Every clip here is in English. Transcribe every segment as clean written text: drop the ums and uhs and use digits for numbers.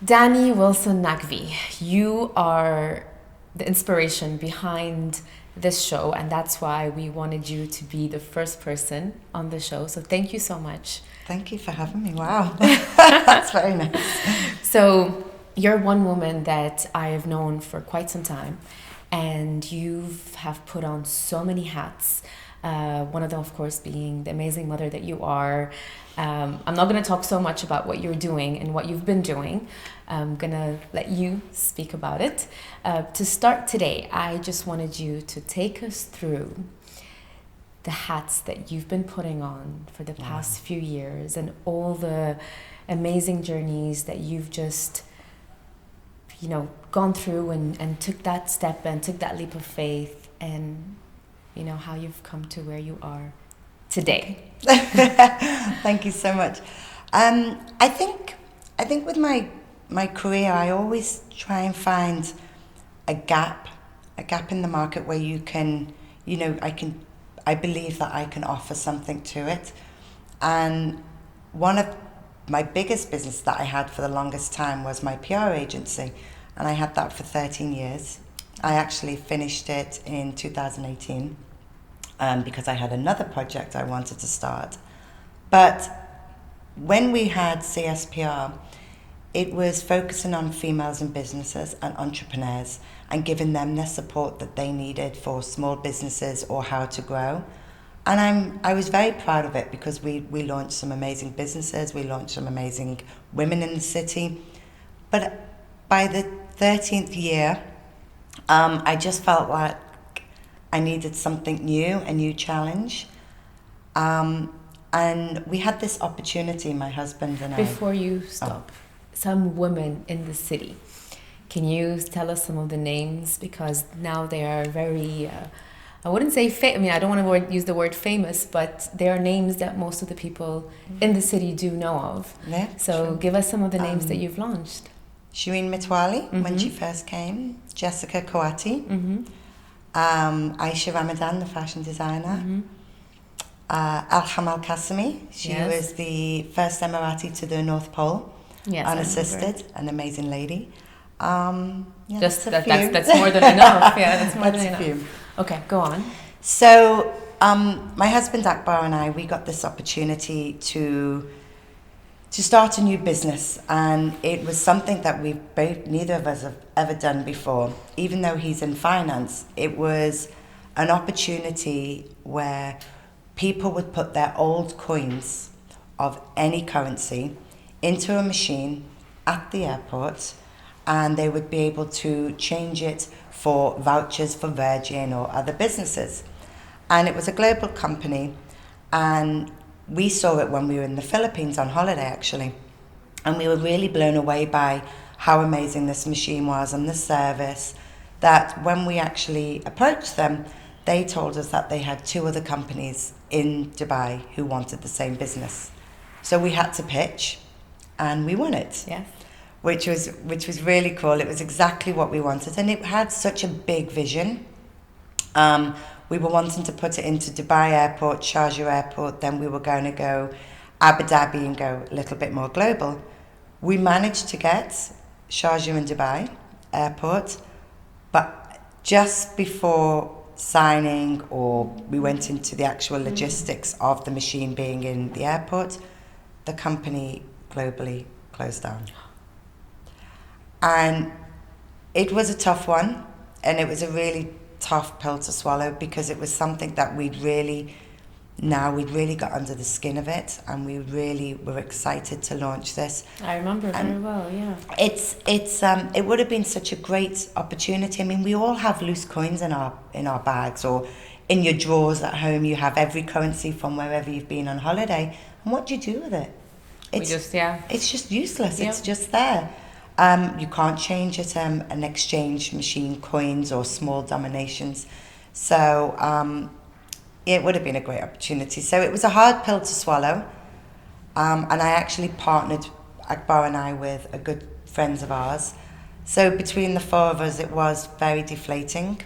Danny Wilson Naqvi, you are the inspiration behind this show, and that's why we wanted you to be the first person on the show. So thank you so much. Thank you for having me. Wow. That's very nice. So you're one woman that I have known for quite some time, and you have put on so many hats. One of them, of course, being the amazing mother that you are. I'm not going to talk so much about what you're doing and what you've been doing. I'm going to let you speak about it. To start today, I just wanted you to take us through the hats that you've been putting on for the past few years and all the amazing journeys that you've just, gone through and took that step and took that leap of faith, and how you've come to where you are today. Thank you so much. I think with my career, I always try and find a gap in the market where you can, I believe that I can offer something to it. And one of my biggest business that I had for the longest time was my PR agency, and I had that for 13 years. I actually finished it in 2018 because I had another project I wanted to start. But when we had CSPR, it was focusing on females in businesses and entrepreneurs and giving them the support that they needed for small businesses or how to grow. And I was very proud of it because we launched some amazing businesses, we launched some amazing women in the city. But by the 13th year, I just felt like I needed something new, a new challenge. And we had this opportunity, my husband and I. Before you stop, some women in the city, can you tell us some of the names? Because now they are very, I wouldn't say, I don't want to use the word famous, but they are names that most of the people in the city do know of. Yeah, so give us some of the names that you've launched. Shireen Mitwali, when she first came, Jessica Kouati, Aisha Ramadan, the fashion designer, Al-Hamal Qasimi, she was the first Emirati to the North Pole, unassisted, an amazing lady. Just that's more than enough. Yeah, that's more than enough. Few. Okay, go on. So my husband Akbar and I, we got this opportunity to start a new business, and it was something that neither of us have ever done before. Even though he's in finance, it was an opportunity where people would put their old coins of any currency into a machine at the airport, and they would be able to change it for vouchers for Virgin or other businesses. And it was a global company, and we saw it when we were in the Philippines on holiday, actually. And we were really blown away by how amazing this machine was and the service, that when we actually approached them, they told us that they had 2 other companies in Dubai who wanted the same business. So we had to pitch, and we won it. Yes. Which was really cool. It was exactly what we wanted, and it had such a big vision. We were wanting to put it into Dubai Airport, Sharjah Airport, then we were going to go Abu Dhabi and go a little bit more global. We managed to get Sharjah and Dubai Airport, but just before signing, or we went into the actual logistics of the machine being in the airport, the company globally closed down. And it was a tough one, and it was a really tough pill to swallow, because it was something that we'd really got under the skin of it, and we really were excited to launch this. I remember very well, yeah. It would have been such a great opportunity. I mean, we all have loose coins in our bags, or in your drawers at home. You have every currency from wherever you've been on holiday, and what do you do with it? It's just useless. Yeah. It's just there. You can't change it, an exchange machine, coins or small denominations. So it would have been a great opportunity. So it was a hard pill to swallow. And I actually partnered, Akbar and I, with a good friends of ours. So between the 4 of us, it was very deflating.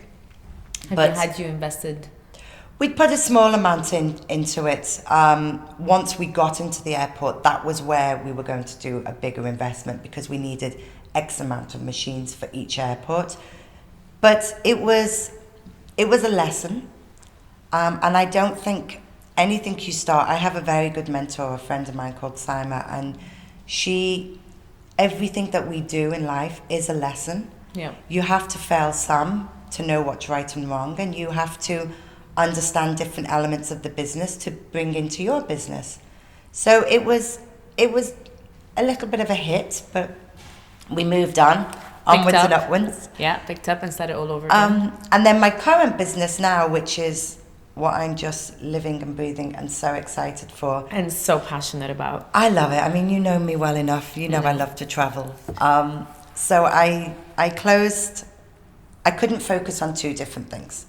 Had you invested? We put a small amount into it. Once we got into the airport, that was where we were going to do a bigger investment because we needed X amount of machines for each airport. But it was a lesson. And I don't think anything you start... I have a very good mentor, a friend of mine called Sima, and everything that we do in life is a lesson. Yeah. You have to fail some to know what's right and wrong, and you have to understand different elements of the business to bring into your business. So it was a little bit of a hit, but we moved on, onwards and upwards. Yeah, picked up and started all over again. And then my current business now, which is what I'm just living and breathing and so excited for. And so passionate about. I love it. I mean, you know me well enough. You know I love to travel. So I closed... I couldn't focus on two different things.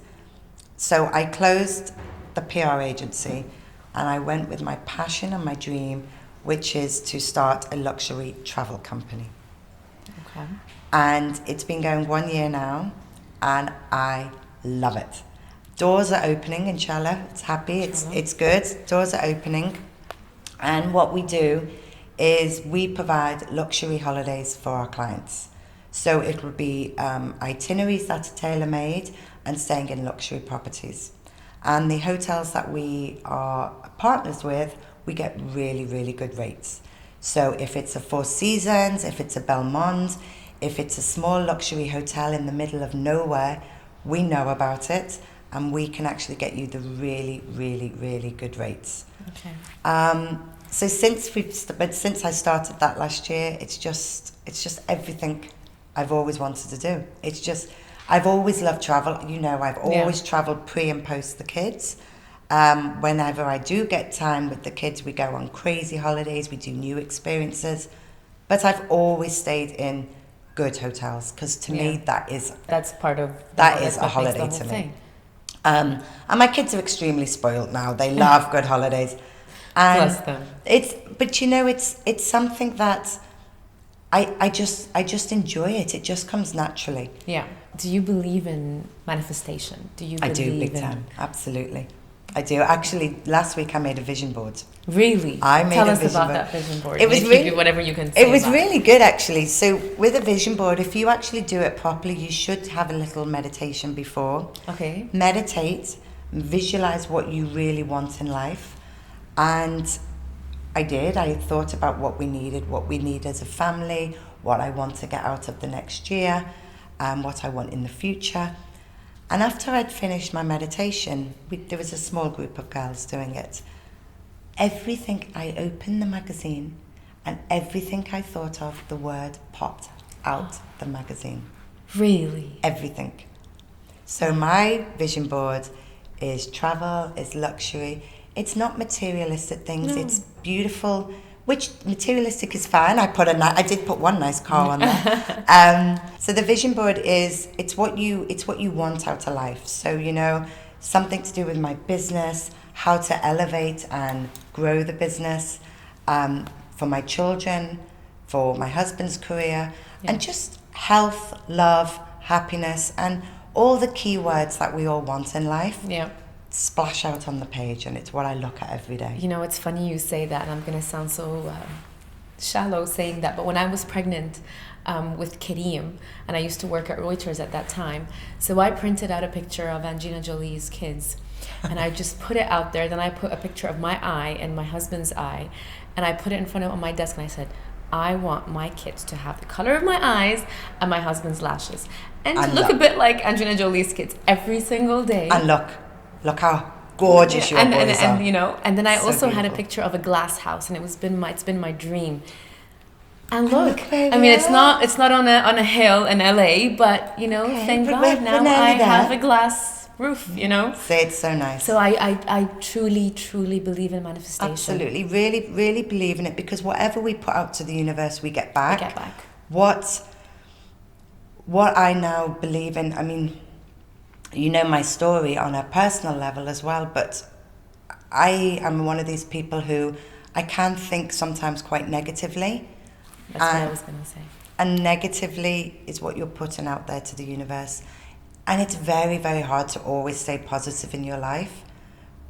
So I closed the PR agency and I went with my passion and my dream, which is to start a luxury travel company. Okay. And it's been going 1 year now and I love it. Doors are opening, inshallah. It's happy, it's good. Doors are opening. And what we do is we provide luxury holidays for our clients. So it will be itineraries that are tailor-made and staying in luxury properties. And the hotels that we are partners with, we get really, really good rates. So if it's a Four Seasons, if it's a Belmond, if it's a small luxury hotel in the middle of nowhere, we know about it and we can actually get you the really, really, really good rates. Okay. So since I started that last year, it's just everything I've always wanted to do. It's just... I've always loved travel. You know, I've always travelled pre and post the kids. Whenever I do get time with the kids, we go on crazy holidays, we do new experiences. But I've always stayed in good hotels because to me that's part of that is a holiday to me. And my kids are extremely spoiled now. They love good holidays. And bless them. But you know, it's something that I just enjoy it. It just comes naturally. Yeah. Do you believe in manifestation? I do, big time. Absolutely. I do. Actually, last week I made a vision board. Really? Tell us about that vision board. It was really, whatever you can say. It was really good, actually. So with a vision board, if you actually do it properly, you should have a little meditation before. Okay. Meditate, visualize what you really want in life. And I did. I thought about what we need as a family, what I want to get out of the next year, what I want in the future. And after I'd finished my meditation, there was a small group of girls doing it. I opened the magazine and everything I thought of, the word popped out the magazine. Really? Everything. So my vision board is travel, is luxury. It's not materialistic things. No. It's beautiful, which materialistic is fine. I did put one nice car on there. So the vision board it's what you want out of life. So, you know, something to do with my business, how to elevate and grow the business, for my children, for my husband's career, and just health, love, happiness, and all the key words that we all want in life. Yeah. Splash out on the page, and it's what I look at every day. You know, it's funny you say that, and I'm going to sound so shallow saying that, but when I was pregnant with Kareem, and I used to work at Reuters at that time, so I printed out a picture of Angelina Jolie's kids, and I just put it out there. Then I put a picture of my eye and my husband's eye, and I put it in front of on my desk, and I said, I want my kids to have the color of my eyes and my husband's lashes, and to look a bit like Angelina Jolie's kids every single day. And look how gorgeous your boys are. And you know, and then I So also had a beautiful. picture of a glass house, and it's been my dream. And look, baby, I mean, it's not on a hill in LA, but you know, thank but God we're now nearly I there. have a glass roof. You know, Say it's so nice. so I truly believe in manifestation. Absolutely, really, really believe in it, because whatever we put out to the universe, we get back. We get back. What I now believe in, I mean, you know my story on a personal level as well, but I am one of these people who I can think sometimes quite negatively. That's what I was going to say. And negatively is what you're putting out there to the universe. And it's very, very hard to always stay positive in your life.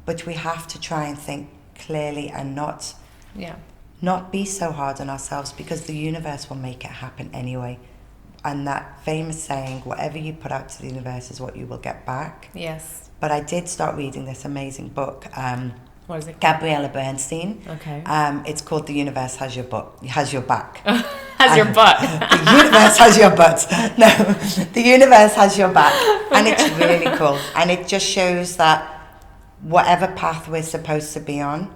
but we have to try and think clearly and not Yeah. not be so hard on ourselves, because the universe will make it happen anyway. And that famous saying, whatever you put out to the universe is what you will get back. Yes. But I did start reading this amazing book, What is it? Gabriella Bernstein. Okay. It's called The Universe Has Your Back. Has your butt. The universe has your butt. No, the universe has your back. And it's really cool. And it just shows that whatever path we're supposed to be on,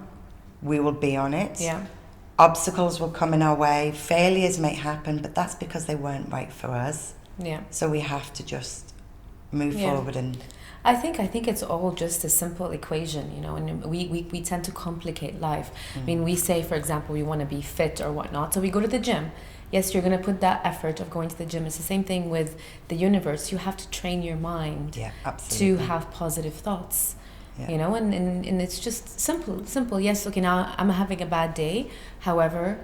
we will be on it. Yeah. Obstacles will come in our way. Failures may happen, but that's because they weren't right for us. Yeah. So we have to just move forward and... I think it's all just a simple equation, you know, and we tend to complicate life. I mean, we say, for example, we want to be fit or whatnot, so we go to the gym. Yes, you're going to put that effort of going to the gym. It's the same thing with the universe. You have to train your mind to have positive thoughts, you know, and it's just simple. Yes, okay, now I'm having a bad day. However,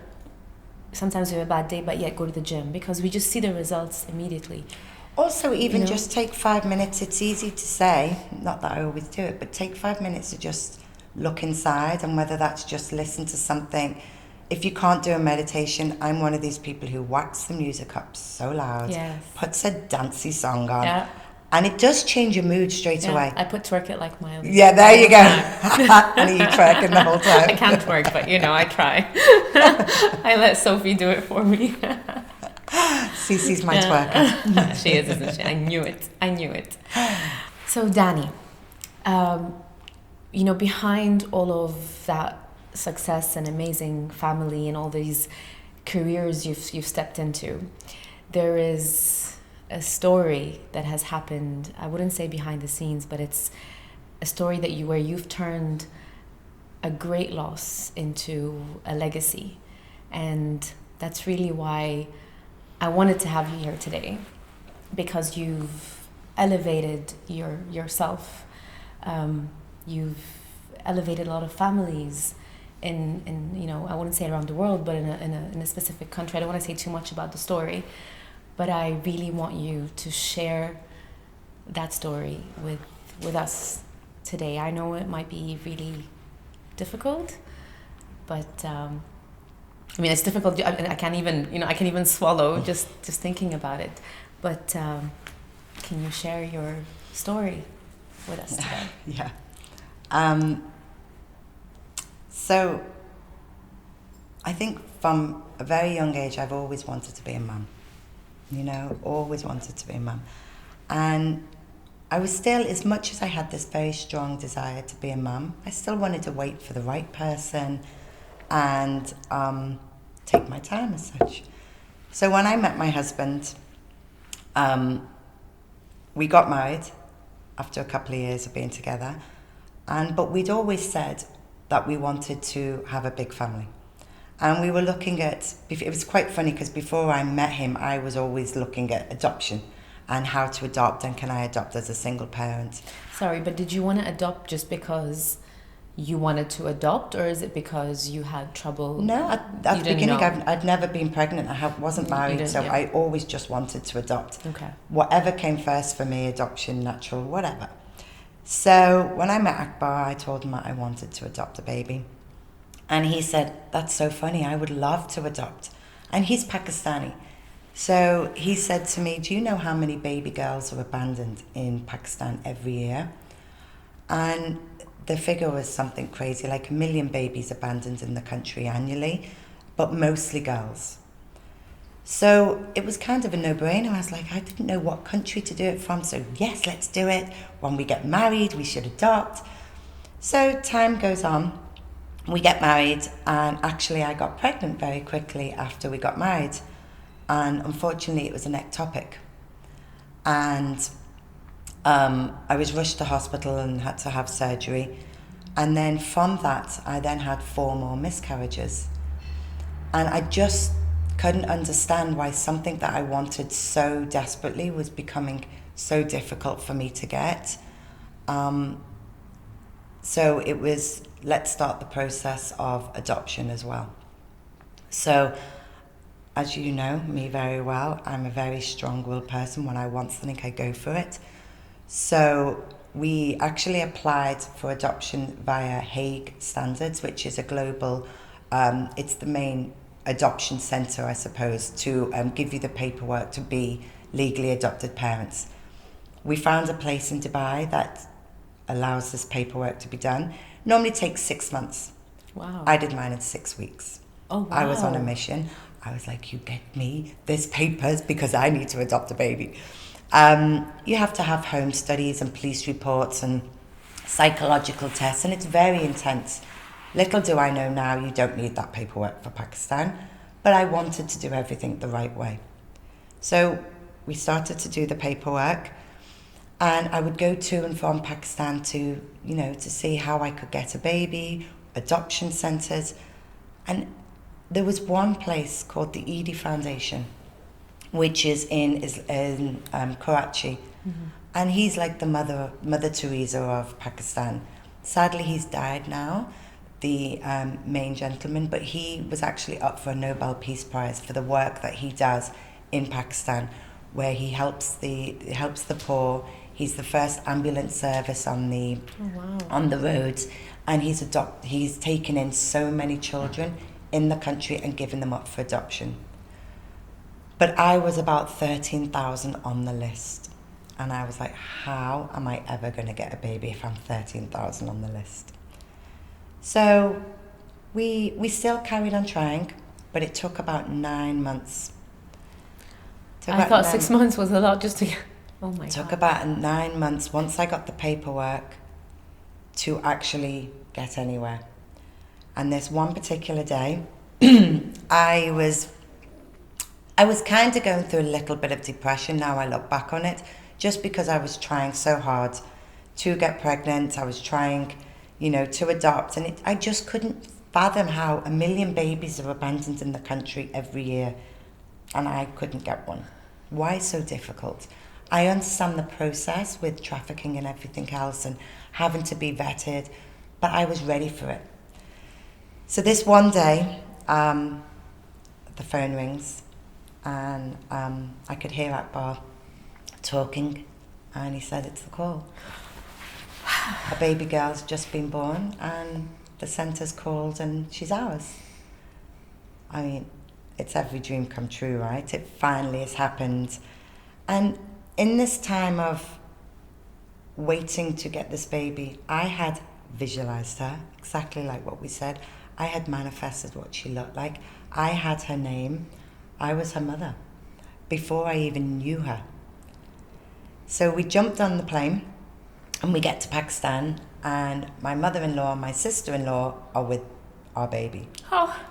sometimes we have a bad day, but yet go to the gym, because we just see the results immediately. Also, even just take 5 minutes. It's easy to say, not that I always do it, but take 5 minutes to just look inside, and whether that's just listen to something. If you can't do a meditation, I'm one of these people who whacks the music up so loud, puts a dancey song on, and it does change your mood straight away. I put Twerk It Like Miley. Yeah, there you go. And you twerking the whole time. I can't twerk, but you know, I try. I let Sophie do it for me. Cece's my twerker. She is, isn't she? I knew it. So, Danny, you know, behind all of that success and amazing family and all these careers you've stepped into, there is a story that has happened. I wouldn't say behind the scenes, but it's a story that where you've turned a great loss into a legacy, and that's really why I wanted to have you here today, because you've elevated yourself. You've elevated a lot of families in you know, I wouldn't say around the world, but in a specific country. I don't want to say too much about the story, but I really want you to share that story with us today. I know it might be really difficult, but I mean, it's difficult. I can't even swallow just thinking about it. But can you share your story with us today? Yeah. So I think from a very young age, I've always wanted to be a mum. You know, always wanted to be a mum. And I was still, as much as I had this very strong desire to be a mum, I still wanted to wait for the right person and take my time as such. So when I met my husband, we got married after a couple of years of being together, but we'd always said that we wanted to have a big family. And we were looking at, it was quite funny because before I met him, I was always looking at adoption and how to adopt, and can I adopt as a single parent. Sorry, but did you want to adopt just because you wanted to adopt, or is it because you had trouble? No, at the beginning, I'd never been pregnant. I wasn't married, so I always just wanted to adopt. Okay. Whatever came first for me, adoption, natural, whatever. So when I met Akbar, I told him that I wanted to adopt a baby. And he said, that's so funny, I would love to adopt. And he's Pakistani. So he said to me, do you know how many baby girls are abandoned in Pakistan every year? And the figure was something crazy, like 1 million babies abandoned in the country annually, but mostly girls. So it was kind of a no-brainer. I was like, I didn't know what country to do it from, so yes, let's do it. When we get married, we should adopt. So time goes on, we get married, and actually I got pregnant very quickly after we got married. And unfortunately, it was an ectopic. And I was rushed to hospital and had to have surgery. And then from that, I then had 4 more miscarriages. And I just couldn't understand why something that I wanted so desperately was becoming so difficult for me to get. So it was, let's start the process of adoption as well. So, as you know me very well, I'm a very strong-willed person. When I want something, I go for it. So we actually applied for adoption via Hague Standards, which is a global, it's the main adoption centre, I suppose, to give you the paperwork to be legally adopted parents. We found a place in Dubai that allows this paperwork to be done. Normally takes 6 months. Wow. I did mine in 6 weeks. Oh, wow. I was on a mission. I was like, you get me this papers because I need to adopt a baby. You have to have home studies and police reports and psychological tests, and it's very intense. Little do I know now, you don't need that paperwork for Pakistan, but I wanted to do everything the right way. So we started to do the paperwork, and I would go to and from Pakistan to, to see how I could get a baby, adoption centres. And there was one place called the Enjy Foundation, which is in Karachi. Mm-hmm. And he's like the Mother Teresa of Pakistan. Sadly, he's died now, the main gentleman, but he was actually up for a Nobel Peace Prize for the work that he does in Pakistan, where he helps the poor. He's the first ambulance service on the roads, and he's taken in so many children in the country and given them up for adoption. But I was about 13,000 on the list, and I was like, how am I ever going to get a baby if I'm 13,000 on the list? So we still carried on trying, but it took about 9 months. I thought 6 months was a lot just to get... Oh my God. It took about 9 months once I got the paperwork to actually get anywhere. And this one particular day, I was kind of going through a little bit of depression now I look back on it, just because I was trying so hard to get pregnant. I was trying, to adopt, and I just couldn't fathom how 1 million babies are abandoned in the country every year, and I couldn't get one. Why so difficult? I understand the process with trafficking and everything else and having to be vetted, but I was ready for it. So this one day, the phone rings, and I could hear Akbar talking, and he said, it's the call. A baby girl's just been born, and the centre's called, and she's ours. I mean, it's every dream come true, right? It finally has happened. And in this time of waiting to get this baby, I had visualized her, exactly like what we said. I had manifested what she looked like. I had her name. I was her mother before I even knew her. So we jumped on the plane and we get to Pakistan, and my mother-in-law and my sister-in-law are with our baby. Oh.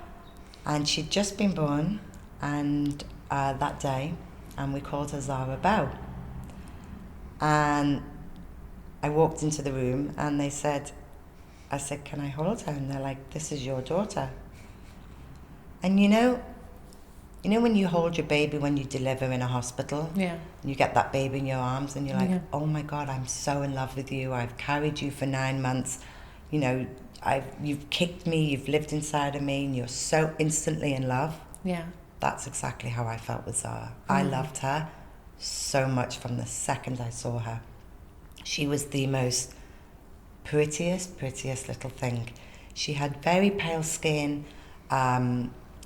And she'd just been born, and that day, and we called her Zara Bell. And I walked into the room, and I said, can I hold her? And they're like, this is your daughter. And you know when you hold your baby when you deliver in a hospital? Yeah. And you get that baby in your arms, and you're like, oh my God, I'm so in love with you. I've carried you for 9 months. You've kicked me, you've lived inside of me, and you're so instantly in love. Yeah. That's exactly how I felt with Zara. I loved her so much from the second I saw her. She was the most prettiest little thing. She had very pale skin.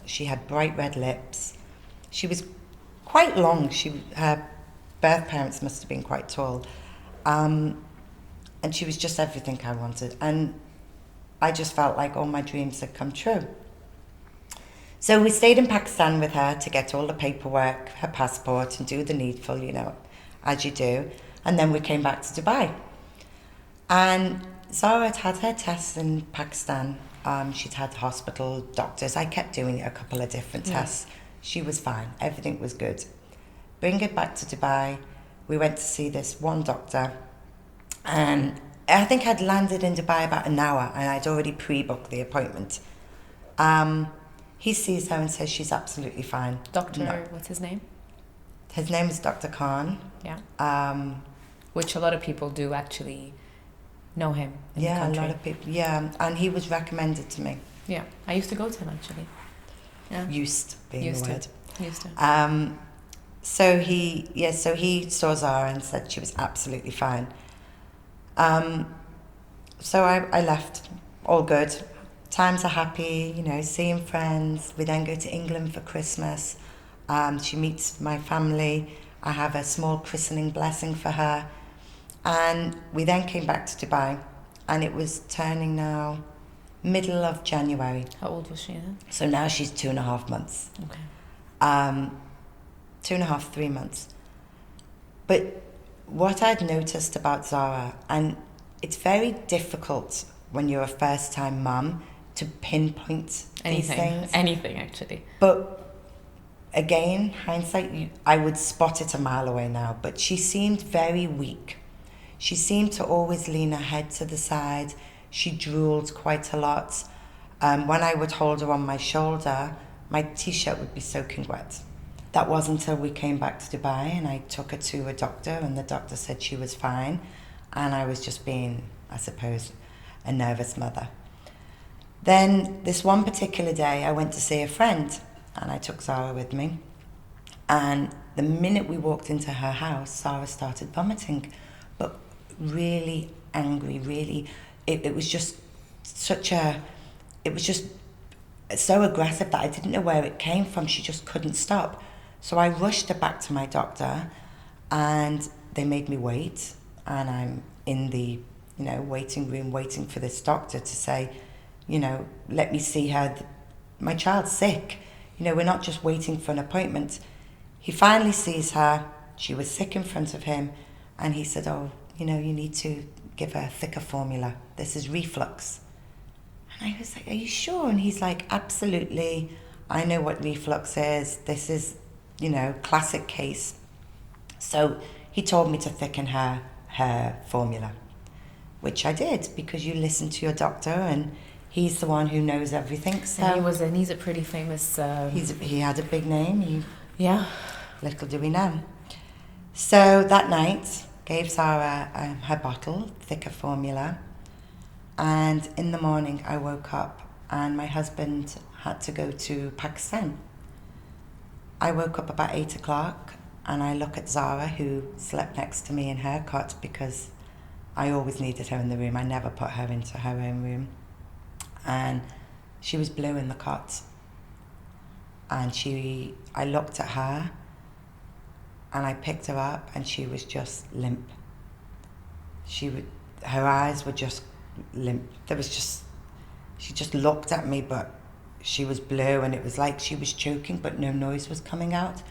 She had bright red lips. She was quite long. Her birth parents must have been quite tall. And she was just everything I wanted. And I just felt like all my dreams had come true. So we stayed in Pakistan with her to get all the paperwork, her passport, and do the needful, as you do. And then we came back to Dubai. And Zara had her tests in Pakistan. She'd had hospital doctors. I kept doing a couple of different tests. She was fine. Everything was good. Bring it back to Dubai. We went to see this one doctor. And I think I'd landed in Dubai about an hour, and I'd already pre-booked the appointment. He sees her and says she's absolutely fine. What's his name? His name is Dr. Khan. Yeah. Which a lot of people do actually know him in the country. A lot of people. Yeah, and he was recommended to me. Yeah, I used to go to him actually. Yeah. Used being the word. Used to. So he saw Zara and said she was absolutely fine. So I left, all good. Times are happy, you know, seeing friends. We then go to England for Christmas. She meets my family. I have a small christening blessing for her. And we then came back to Dubai, and it was turning now middle of January. How old was she then? So now she's 2.5 months. Okay. 2.5, 3 months. But what I'd noticed about Zara, and it's very difficult when you're a first-time mum to pinpoint these things. Anything, actually. But again, hindsight, I would spot it a mile away now. But she seemed very weak. She seemed to always lean her head to the side. She drooled quite a lot. When I would hold her on my shoulder, my t-shirt would be soaking wet. That wasn't until we came back to Dubai and I took her to a doctor, and the doctor said she was fine. And I was just being, I suppose, a nervous mother. Then this one particular day, I went to see a friend, and I took Zara with me. And the minute we walked into her house, Zara started vomiting, but really angry, really. It was just it was just so aggressive that I didn't know where it came from. She just couldn't stop. So I rushed her back to my doctor, and they made me wait. And I'm in the, you know, waiting room waiting for this doctor to say, you know, let me see her. My child's sick. You know, we're not just waiting for an appointment. He finally sees her. She was sick in front of him. And he said, oh, you know, you need to give her thicker formula. This is reflux. And I was like, are you sure? And he's like, absolutely. I know what reflux is. This is, you know, classic case. So he told me to thicken her formula, which I did, because you listen to your doctor and he's the one who knows everything. So and he's a pretty famous... He had a big name. Yeah. Little do we know. So that night, gave Zara her bottle, thicker formula. And in the morning, I woke up and my husband had to go to Pakistan. I woke up about 8 o'clock and I look at Zara, who slept next to me in her cot, because I always needed her in the room. I never put her into her own room. And she was blue in the cot. And I looked at her and I picked her up and she was just limp. Her eyes were just limp. She just looked at me, but she was blue, and it was like she was choking, but no noise was coming out.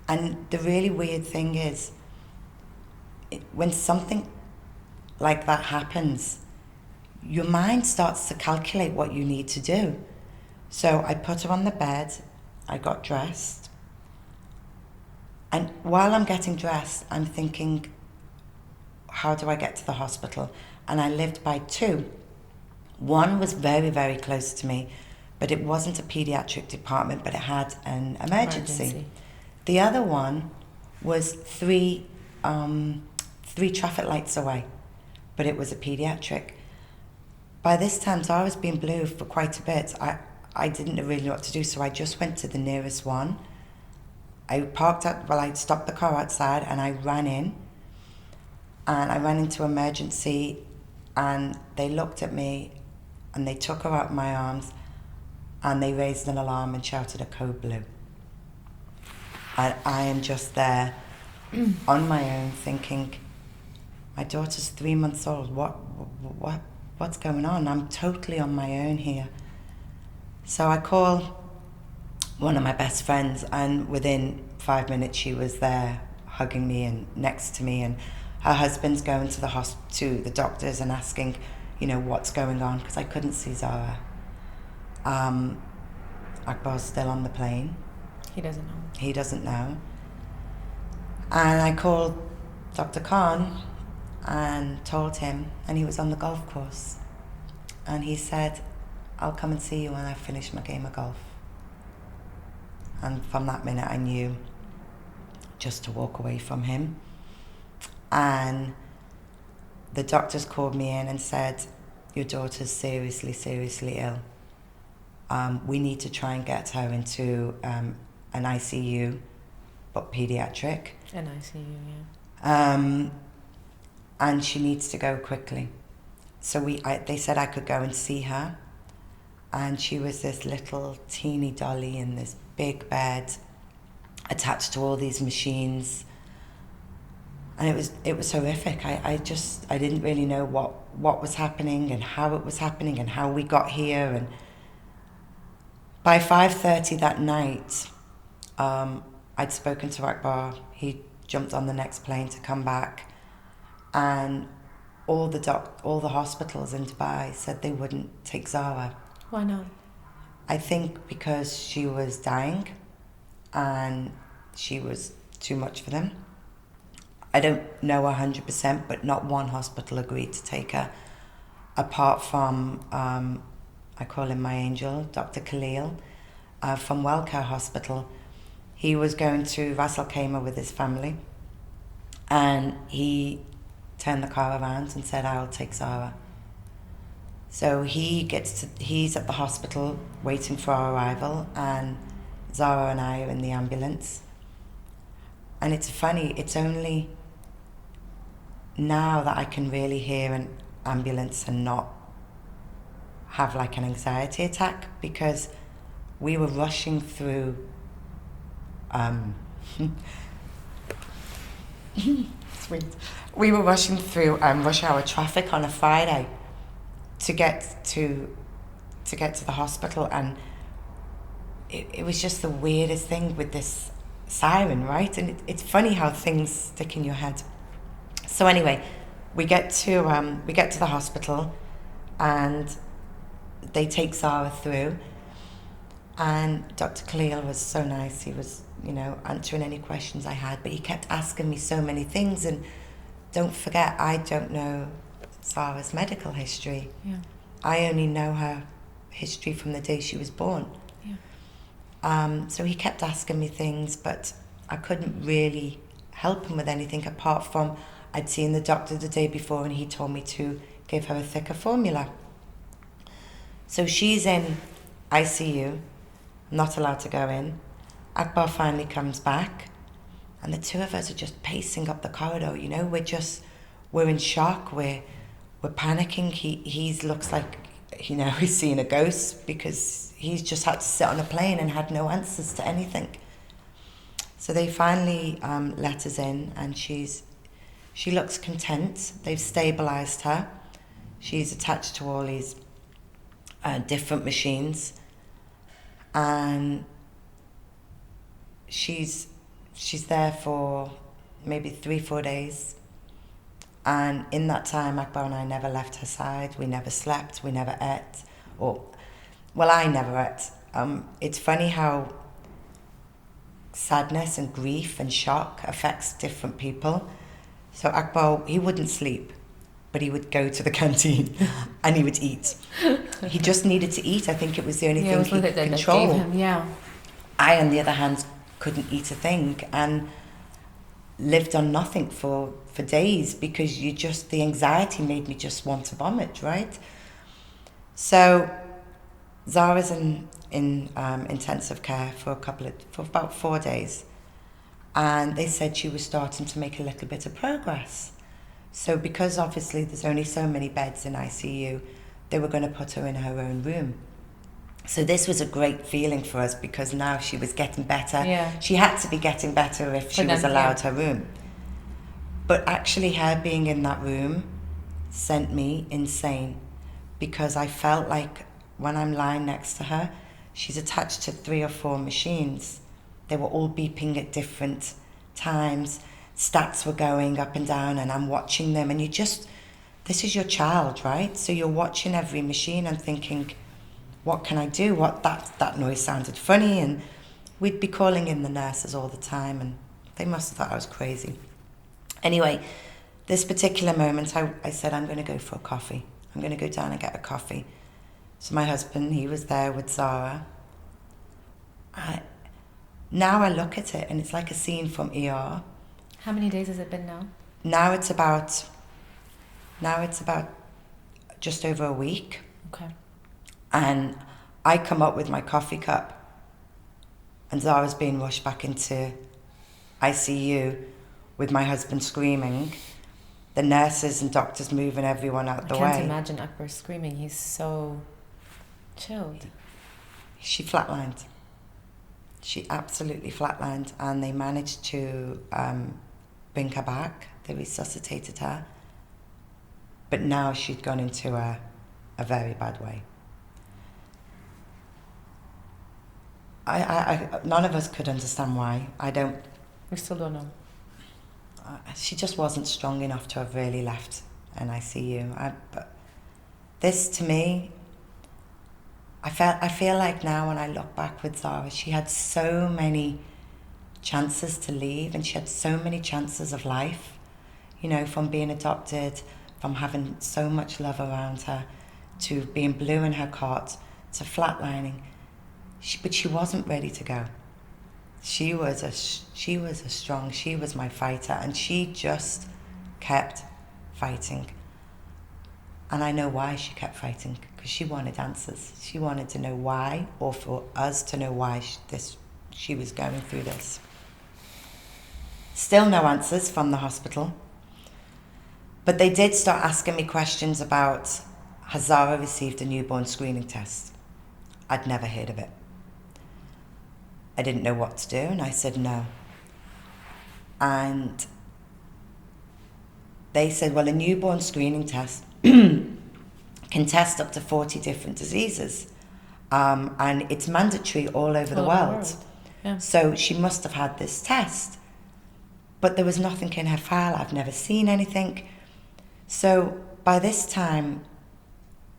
And the really weird thing is, when something like that happens, your mind starts to calculate what you need to do. So I put her on the bed, I got dressed, and while I'm getting dressed, I'm thinking, how do I get to the hospital? And I lived by two. One was very, very close to me, but it wasn't a pediatric department, but it had an emergency. The other one was three traffic lights away, but it was a pediatric. By this time, Zara was being blue for quite a bit. I didn't really know what to do, so I just went to the nearest one. I stopped the car outside and I ran in. And I ran into emergency, and they looked at me and they took her out of my arms and they raised an alarm and shouted a code blue. And I am just there on my own thinking, my daughter's 3 months old. What's going on? I'm totally on my own here. So I call one of my best friends, and within 5 minutes she was there hugging me and next to me, and her husband's going to the doctors and asking, you know, what's going on, because I couldn't see Zara. Akbar's still on the plane. He doesn't know. He doesn't know. And I called Dr. Khan and told him, and he was on the golf course. And he said, I'll come and see you when I finish my game of golf. And from that minute I knew just to walk away from him. And the doctors called me in and said, your daughter's seriously, seriously ill. We need to try and get her into an ICU, but pediatric. An ICU, yeah. and she needs to go quickly. So they said I could go and see her, and she was this little teeny dolly in this big bed attached to all these machines, and it was horrific. I didn't really know what was happening and how it was happening and how we got here. And by 5:30 that night, I'd spoken to Akbar. He jumped on the next plane to come back, and all the hospitals in Dubai said they wouldn't take Zara. Why not? I think because she was dying and she was too much for them. I don't know 100%, but not one hospital agreed to take her, apart from, I call him my angel, Dr. Khalil, from Wellcare Hospital. He was going to Ras Al Khaimah with his family, and he turned the car around and said, I'll take Zara. So he's at the hospital waiting for our arrival, and Zara and I are in the ambulance. And it's funny, it's only now that I can really hear an ambulance and not have like an anxiety attack, because we were rushing through sweet. We were rushing through rush hour traffic on a Friday to get to the hospital, and it was just the weirdest thing with this siren, right? And it's funny how things stick in your head. So anyway, we get to the hospital, and they take Zara through, and Dr. Khalil was so nice. He was, answering any questions I had, but he kept asking me so many things. And don't forget, I don't know Zara's medical history. Yeah. I only know her history from the day she was born. Yeah. So he kept asking me things, but I couldn't really help him with anything apart from I'd seen the doctor the day before and he told me to give her a thicker formula. So she's in ICU, not allowed to go in. Akbar finally comes back, and the two of us are just pacing up the corridor. We're in shock. We're panicking. He looks like, he's seen a ghost, because he's just had to sit on a plane and had no answers to anything. So they finally let us in, and she looks content. They've stabilized her. She's attached to all these different machines, and she's there for maybe 3-4 days. And in that time, Akbar and I never left her side. We never slept. We never ate. I never ate. It's funny how sadness and grief and shock affects different people. So Akbar, he wouldn't sleep, but he would go to the canteen and he would eat. He just needed to eat. I think it was the only thing he could control. That gave him, yeah. I, on the other hand, couldn't eat a thing and lived on nothing for days, because the anxiety made me just want to vomit, right? So Zara's in intensive care for about 4 days, and they said she was starting to make a little bit of progress. So because obviously there's only so many beds in ICU, they were going to put her in her own room. So this was a great feeling for us, because now she was getting better. Yeah. She had to be getting better if she was allowed her room. But actually her being in that room sent me insane, because I felt like when I'm lying next to her, she's attached to 3 or 4 machines. They were all beeping at different times. Stats were going up and down, and I'm watching them. And this is your child, right? So you're watching every machine and thinking, what can I do? That noise sounded funny. And we'd be calling in the nurses all the time, and they must have thought I was crazy. Anyway, this particular moment, I said, I'm going to go for a coffee. I'm going to go down and get a coffee. So my husband, he was there with Zara. Now I look at it, and it's like a scene from ER. How many days has it been now? Now it's about just over a week. Okay. And I come up with my coffee cup, and Zara's being rushed back into ICU with my husband screaming. the nurses and doctors moving everyone out the way. I can't imagine Akbar screaming. He's so chilled. She flatlined. She absolutely flatlined, and they managed to bring her back. They resuscitated her. But now she'd gone into a very bad way. None of us could understand why. We still don't know. She just wasn't strong enough to have really left NICU. But this, to me, I feel like now when I look back with Zara, she had so many chances to leave, and she had so many chances of life, you know, from being adopted, from having so much love around her, to being blue in her cot, to flatlining. But she wasn't ready to go. She was my fighter, and she just kept fighting. And I know why she kept fighting, because she wanted answers. She wanted to know why, or for us to know why she was going through this. Still no answers from the hospital. But they did start asking me questions about, has Zara received a newborn screening test? I'd never heard of it. I didn't know what to do, and I said no. And they said, well, a newborn screening test can test up to 40 different diseases. And it's mandatory all over the world. Yeah. So she must have had this test. But there was nothing in her file. I've never seen anything. So by this time,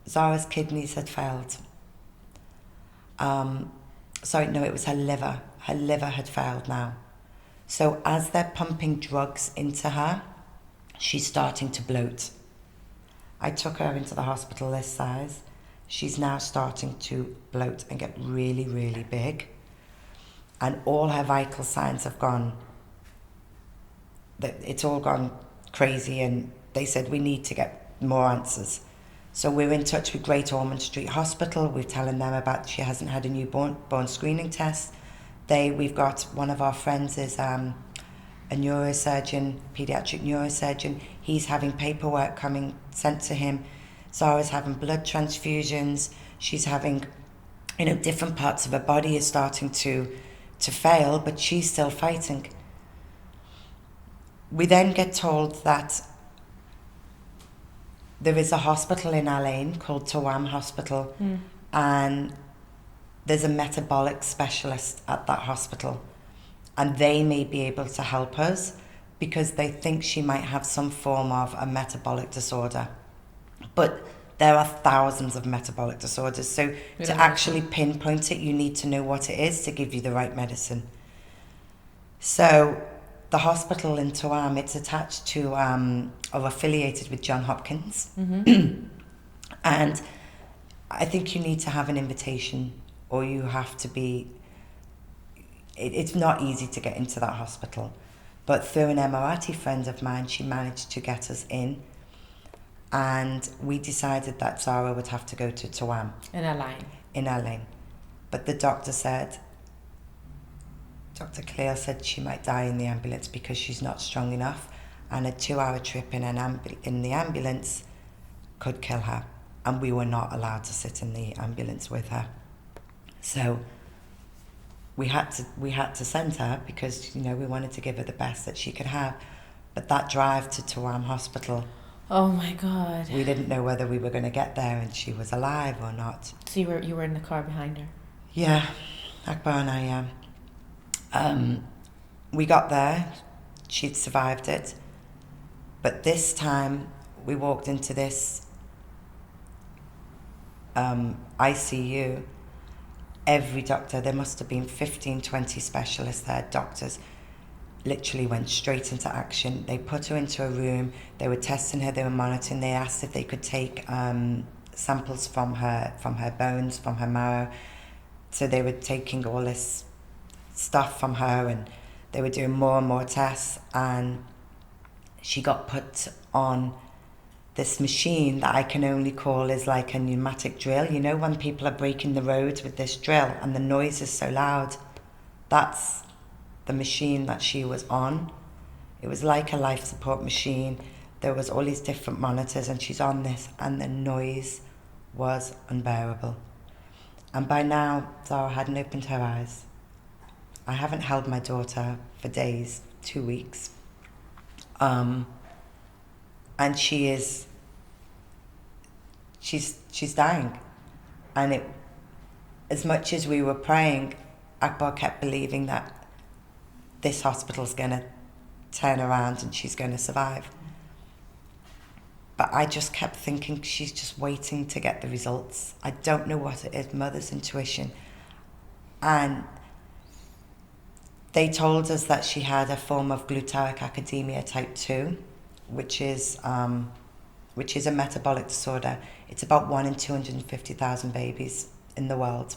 Zara's kidneys had failed. It was her liver. Her liver had failed now. So as they're pumping drugs into her, she's starting to bloat. I took her into the hospital this size. She's now starting to bloat and get really, really big. And all her vital signs have gone, it's all gone crazy, and they said we need to get more answers. So we're in touch with Great Ormond Street Hospital. We're telling them about she hasn't had a newborn screening test. We've got one of our friends is a neurosurgeon, pediatric neurosurgeon. He's having paperwork sent to him. Zara's having blood transfusions. She's having, different parts of her body is starting to fail, but she's still fighting. We then get told that there is a hospital in Al Ain called Tawam Hospital, and there's a metabolic specialist at that hospital, and they may be able to help us because they think she might have some form of a metabolic disorder. But there are thousands of metabolic disorders, so to actually pinpoint it, you need to know what it is to give you the right medicine. So the hospital in Tawam, it's attached to or affiliated with Johns Hopkins. And I think you need to have an invitation, or you have to be, it's not easy to get into that hospital. But through an Emirati friend of mine, she managed to get us in. And we decided that Zara would have to go to Tawam. In Al Ain. But the doctor said, Dr. Cleo said she might die in the ambulance because she's not strong enough, and a 2-hour trip in the ambulance could kill her, and we were not allowed to sit in the ambulance with her. So we had to send her because we wanted to give her the best that she could have. But that drive to Tawam Hospital, oh my God, we didn't know whether we were going to get there and she was alive or not. So you were in the car behind her? Yeah, Akbar and I. We got there, she'd survived it, but this time we walked into this ICU. Every doctor, there must have been 15, 20 specialists there, doctors, literally went straight into action. They put her into a room, they were testing her, they were monitoring, they asked if they could take samples from her bones, from her marrow. So they were taking all this stuff from her, and they were doing more and more tests, and she got put on this machine that I can only call is like a pneumatic drill. When people are breaking the roads with this drill and the noise is so loud, that's the machine that she was on. It was like a life support machine. there was all these different monitors, and she's on this, and the noise was unbearable. And by now, Zara hadn't opened her eyes. I haven't held my daughter for days, 2 weeks. And she's dying. And it, as much as we were praying, Akbar kept believing that this hospital's going to turn around and she's going to survive. But I just kept thinking she's just waiting to get the results. I don't know what it is, mother's intuition. And they told us that she had a form of glutaric acidemia type 2, which is a metabolic disorder. It's about 1 in 250,000 babies in the world.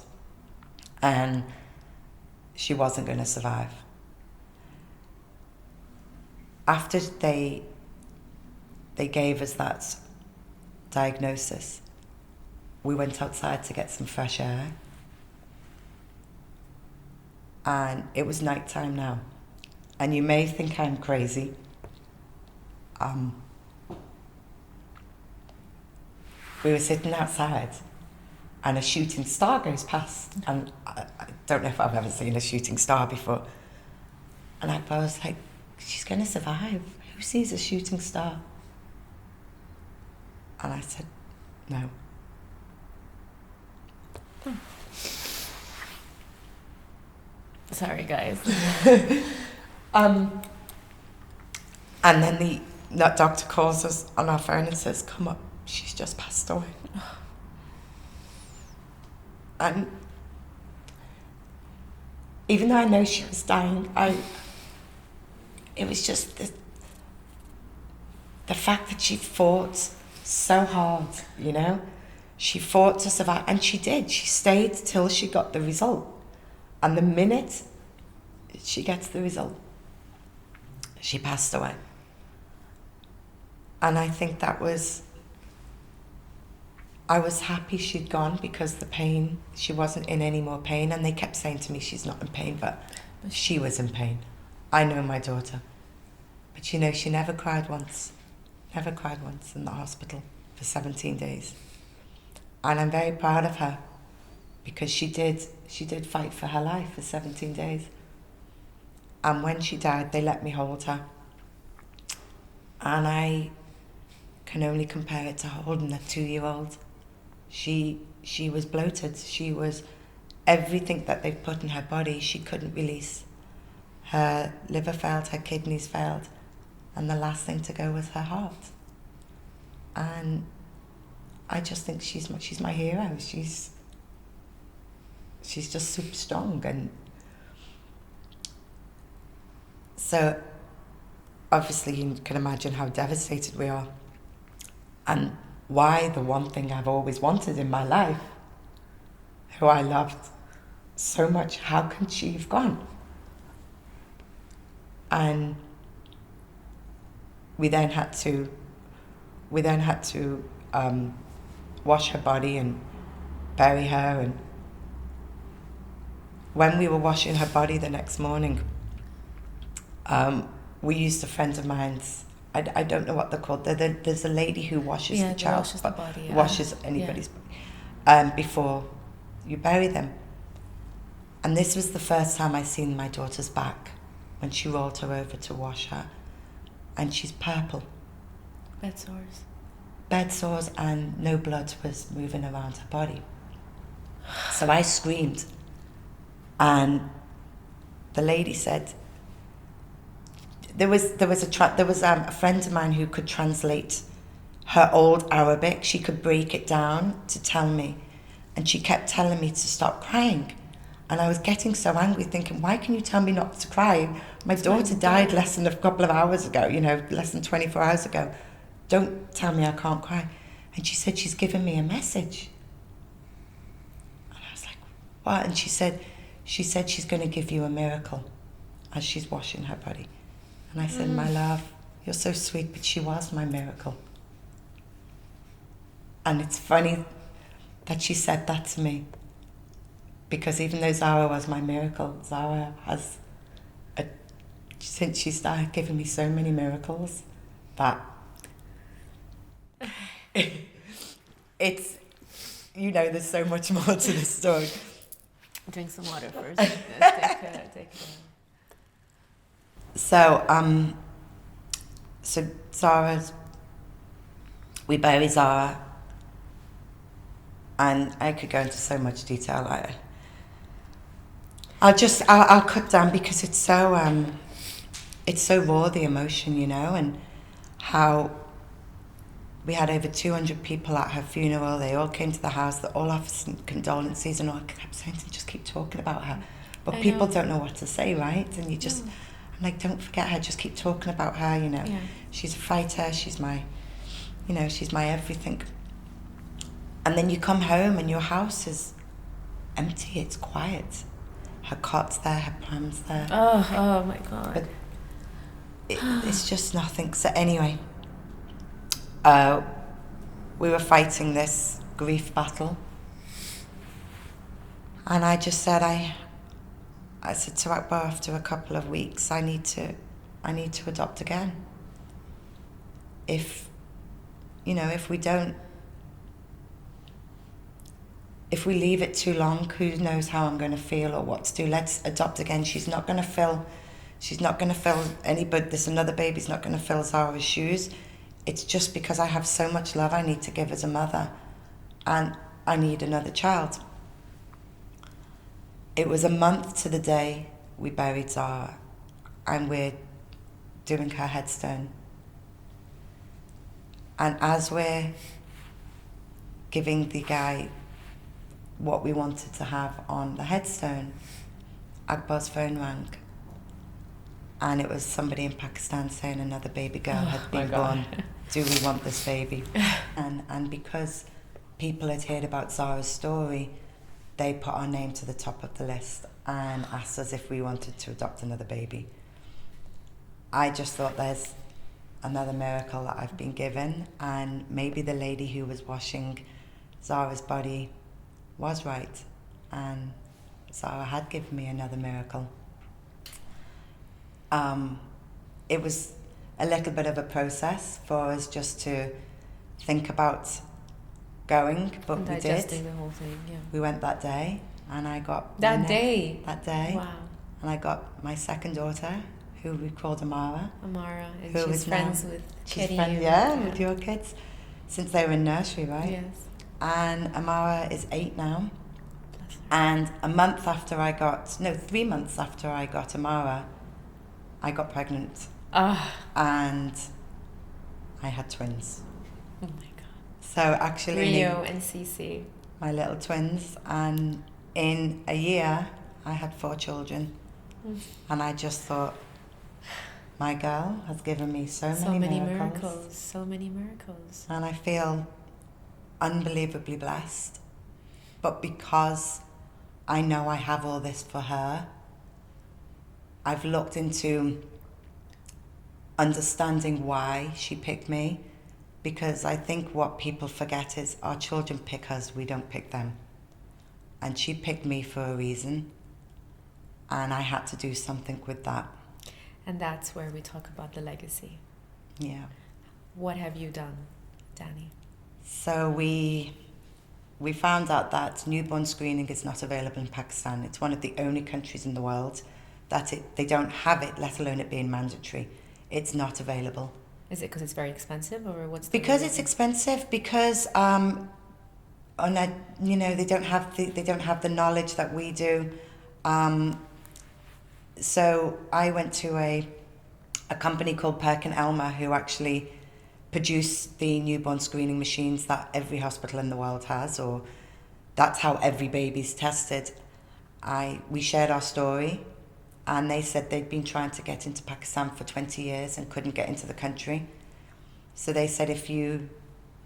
And she wasn't going to survive. After they gave us that diagnosis, we went outside to get some fresh air. And it was nighttime now. And you may think I'm crazy. We were sitting outside and a shooting star goes past. And I don't know if I've ever seen a shooting star before. And I was like, she's going to survive. Who sees a shooting star? And I said, no. Sorry, guys. And then that doctor calls us on our phone and says, come up, she's just passed away. And even though I know she was dying, it was just the fact that she fought so hard, you know? She fought to survive, and she did. She stayed till she got the result. And the minute she gets the result, she passed away. And I think I was happy she'd gone, because the pain, she wasn't in any more pain. And they kept saying to me, she's not in pain, but she was in pain. I know my daughter. But you know, she never cried once in the hospital for 17 days. And I'm very proud of her, because she did fight for her life for 17 days. And when she died, they let me hold her. And I can only compare it to holding a 2-year-old. She was bloated. She was everything that they've put in her body, she couldn't release. Her liver failed, her kidneys failed, and the last thing to go was her heart. And I just think she's my hero. She's just super strong. And so obviously you can imagine how devastated we are, and why the one thing I've always wanted in my life, who I loved so much, how can she have gone? And we then had to wash her body and bury her. And when we were washing her body the next morning, we used a friend of mine's, I don't know what they're called. There's a lady who washes the child, washes the body, washes anybody's body before you bury them. And this was the first time I seen my daughter's back, when she rolled her over to wash her, and she's purple. Bed sores, and no blood was moving around her body. So I screamed, and the lady said, there was a friend of mine who could translate her old Arabic. She could break it down to tell me, and she kept telling me to stop crying. And I was getting so angry, thinking, why can you tell me not to cry? My daughter died less than a couple of hours ago, less than 24 hours ago. Don't tell me I can't cry. And she said, she's given me a message. And I was like, what? And she said she's going to give you a miracle as she's washing her body. And I said, my love, you're so sweet, but she was my miracle. And it's funny that she said that to me, because even though Zara was my miracle, Zara has, since she started giving me so many miracles, that it's, you know, there's so much more to the story. Drink some water first. Take So Zara's, we bury Zara, and I could go into so much detail. I'll cut down because it's so raw, the emotion, you know, and how we had over 200 people at her funeral. They all came to the house. They all offered condolences, and all I kept saying to them, just keep talking about her. But people don't know what to say, right? And you just, I'm like, don't forget her. Just keep talking about her, you know. Yeah. She's a fighter. She's my everything. And then you come home and your house is empty. It's quiet. Her cot's there. Her pram's there. Oh my God. But it's just nothing. So anyway, we were fighting this grief battle, and I just said, I said to Akbar after a couple of weeks, I need to adopt again. If we leave it too long, who knows how I'm going to feel or what to do. Let's adopt again. She's not going to fill anybody. This another baby's not going to fill Zara's shoes. It's just because I have so much love I need to give as a mother, and I need another child. It was a month to the day we buried Zara, and we're doing her headstone. And as we're giving the guy what we wanted to have on the headstone, Akbar's phone rang. And it was somebody in Pakistan saying another baby girl had been born. Do we want this baby? And because people had heard about Zara's story, they put our name to the top of the list and asked us if we wanted to adopt another baby. I just thought, there's another miracle that I've been given, and maybe the lady who was washing Zara's body was right, and Zara had given me another miracle. It was a little bit of a process for us just to think about going, but we did. Digesting the whole thing, yeah. We went that day, and I got... That day? Wow. And I got my second daughter, who we called Amara. And she's friends with Kitty. With your kids, since they were in nursery, right? Yes. And Amara is 8 now. And 3 months after I got Amara, I got pregnant. And I had twins. Oh my God. So actually... Rio and Cece. My little twins. And in a year, I had 4 children. And I just thought, my girl has given me so many miracles. So many miracles. And I feel unbelievably blessed. But because I know I have all this for her, I've looked into understanding why she picked me, because I think what people forget is our children pick us, we don't pick them. And she picked me for a reason, and I had to do something with that. And that's where we talk about the legacy. Yeah. What have you done, Danny? So we found out that newborn screening is not available in Pakistan. It's one of the only countries in the world that they don't have it, let alone it being mandatory. It's not available. Is it because it's very expensive, or what's the Because reason? it's expensive, because they don't have the knowledge that we do. So I went to a company called Perkin Elmer, who actually produce the newborn screening machines that every hospital in the world has, or that's how every baby's tested. We shared our story, and they said they'd been trying to get into Pakistan for 20 years and couldn't get into the country. So they said, if you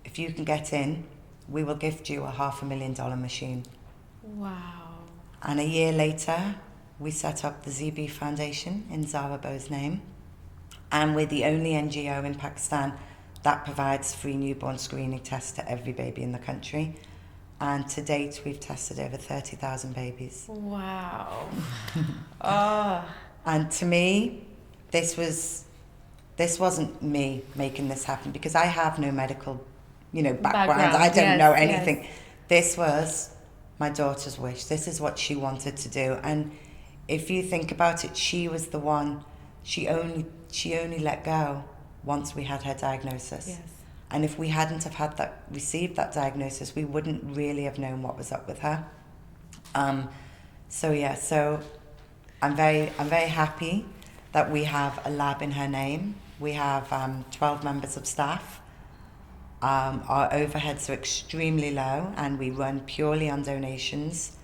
can get in, we will gift you a $500,000 machine. Wow. And a year later, we set up the ZB Foundation in Zara Bo's name, and we're the only NGO in Pakistan that provides free newborn screening tests to every baby in the country. And to date, we've tested over 30,000 babies. Wow. And to me, this wasn't me making this happen, because I have no medical background. I don't know anything. Yes. This was my daughter's wish. This is what she wanted to do. And if you think about it, she was the one, she only let go once we had her diagnosis. Yes. And if we hadn't have received that diagnosis, we wouldn't really have known what was up with her. So I'm very happy that we have a lab in her name. We have 12 members of staff. Our overheads are extremely low, and we run purely on donations.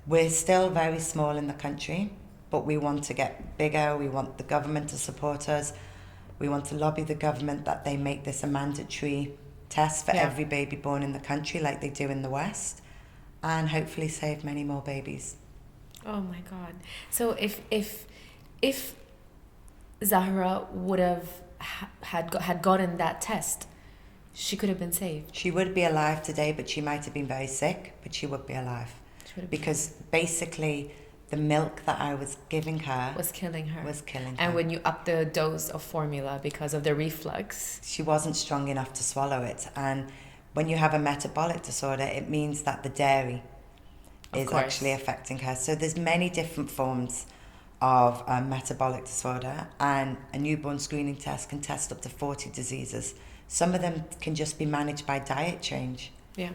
We're still very small in the country, but we want to get bigger. We want the government to support us. We want to lobby the government that they make this a mandatory test for every baby born in the country, like they do in the West, and hopefully save many more babies. Oh my God! So if Zahra would have had gotten that test, she could have been saved. She would be alive today, but she might have been very sick, but she would be alive. Because basically the milk that I was giving her was killing her. And when you up the dose of formula because of the reflux, she wasn't strong enough to swallow it. And when you have a metabolic disorder, it means that the dairy is actually affecting her. So there's many different forms of metabolic disorder, and a newborn screening test can test up to 40 diseases. Some of them can just be managed by diet change. Yeah.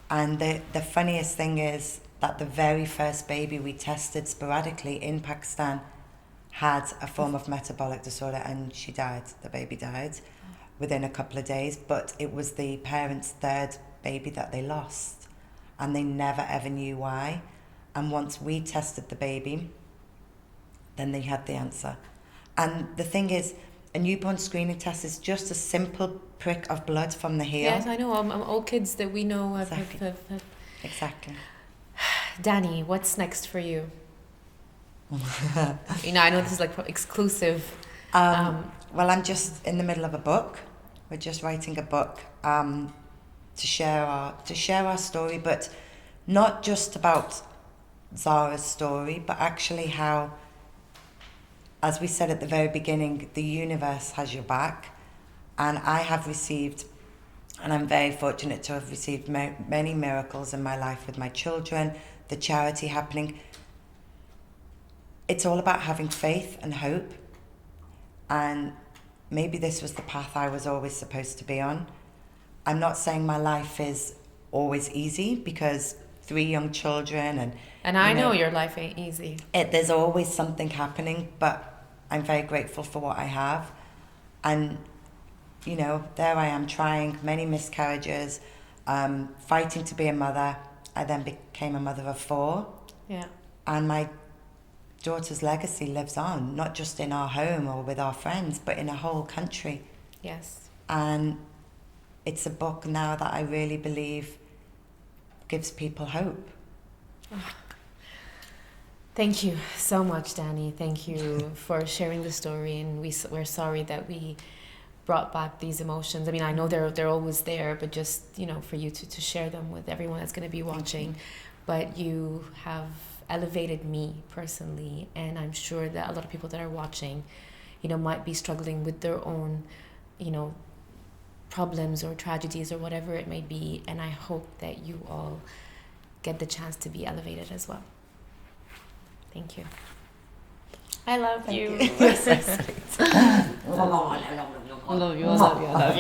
And the funniest thing is that the very first baby we tested sporadically in Pakistan had a form of metabolic disorder, and she died. The baby died within a couple of days, but it was the parents' third baby that they lost, and they never ever knew why. And once we tested the baby, then they had the answer. And the thing is, a newborn screening test is just a simple prick of blood from the heel. Yes, I know. All kids that we know have... Exactly. Danny, what's next for you? I know this is like exclusive. Well, I'm just in the middle of a book. We're just writing a book to share our story, but not just about Zahra's story, but actually how, as we said at the very beginning, the universe has your back. And I have received, and I'm very fortunate to have received many miracles in my life with my children, the charity happening. It's all about having faith and hope. And maybe this was the path I was always supposed to be on. I'm not saying my life is always easy, because 3 young children and I know your life ain't easy. There's always something happening, but I'm very grateful for what I have. And there I am, trying many miscarriages, fighting to be a mother. I then became a mother of 4. Yeah. And my daughter's legacy lives on, not just in our home or with our friends, but in a whole country. Yes. And it's a book now that I really believe gives people hope. Oh. Thank you so much, Danny. Thank you for sharing the story, and we're sorry that we brought back these emotions. I mean, I know they're always there, but just for you to share them with everyone that's going to be watching. But you have elevated me personally, and I'm sure that a lot of people that are watching might be struggling with their own problems or tragedies or whatever it may be, and I hope that you all get the chance to be elevated as well. Thank you. I love you. I love you.